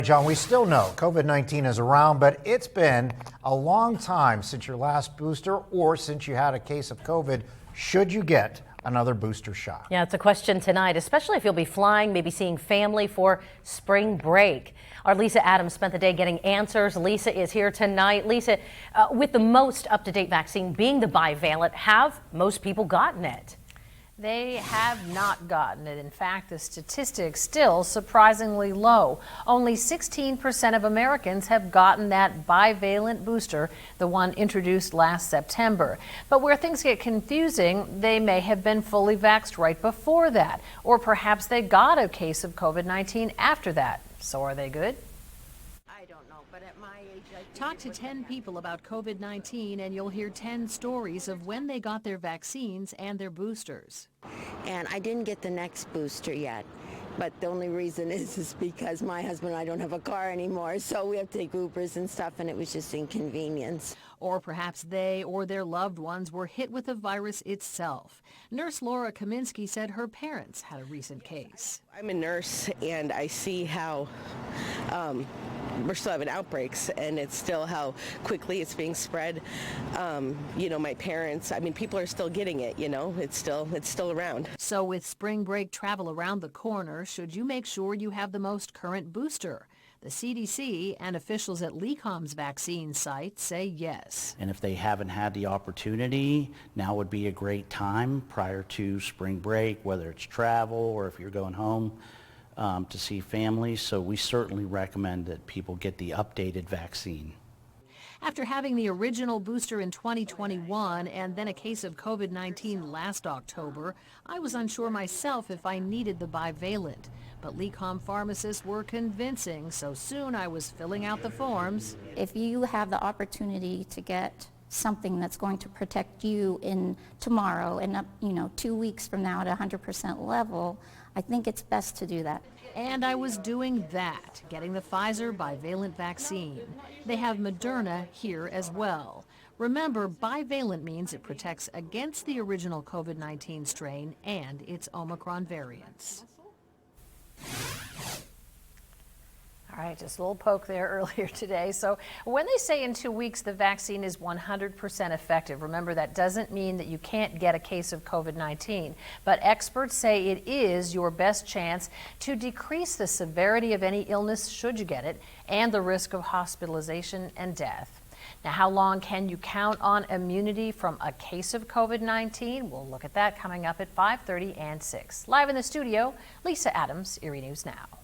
John, we still know COVID-19 is around, but it's been a long time since your last booster or since you had a case of COVID. Should you get another booster shot? Yeah, it's a question tonight, especially if you'll be flying, maybe seeing family for spring break. Our Lisa Adams spent the day getting answers. Lisa is here tonight. Lisa, with the most up-to-date vaccine being the bivalent, have most people gotten it? They have not gotten it. In fact, the statistics still surprisingly low. Only 16% of Americans have gotten that bivalent booster, the one introduced last September. But where things get confusing, they may have been fully vaxxed right before that, or perhaps they got a case of COVID-19 after that. So are they good? I don't know, but at my age, Talk to 10 people about COVID-19 and you'll hear 10 stories of when they got their vaccines and their boosters. and I didn't get the next booster yet. But the only reason is because my husband and I don't have a car anymore, so we have to take Ubers and stuff, and it was just inconvenience. Or perhaps they or their loved ones were hit with the virus itself. Nurse Laura Kaminsky said her parents had a recent case. I'm a nurse, and I see how we're still having outbreaks, and it's still how quickly it's being spread. My parents, people are still getting it, it's still around. So with spring break travel around the corner, should you make sure you have the most current booster? The CDC and officials at LECOM's vaccine site say yes. And if they haven't had the opportunity, now would be a great time prior to spring break, whether it's travel or if you're going home to see family. So we certainly recommend that people get the updated vaccine. After having the original booster in 2021 and then a case of COVID-19 last October, I was unsure myself if I needed the bivalent. But LECOM pharmacists were convincing, so soon I was filling out the forms. If you have the opportunity to get something that's going to protect you in tomorrow and up, 2 weeks from now at 100% level, I think it's best to do that. And I was doing that, getting the Pfizer bivalent vaccine. They have Moderna here as well. Remember, bivalent means it protects against the original COVID-19 strain and its Omicron variants. All right, just a little poke there earlier today. So when they say in 2 weeks the vaccine is 100% effective, remember that doesn't mean that you can't get a case of COVID-19. But experts say it is your best chance to decrease the severity of any illness should you get it and the risk of hospitalization and death. Now, how long can you count on immunity from a case of COVID-19? We'll look at that coming up at 5:30 and 6. Live in the studio, Lisa Adams, Erie News Now.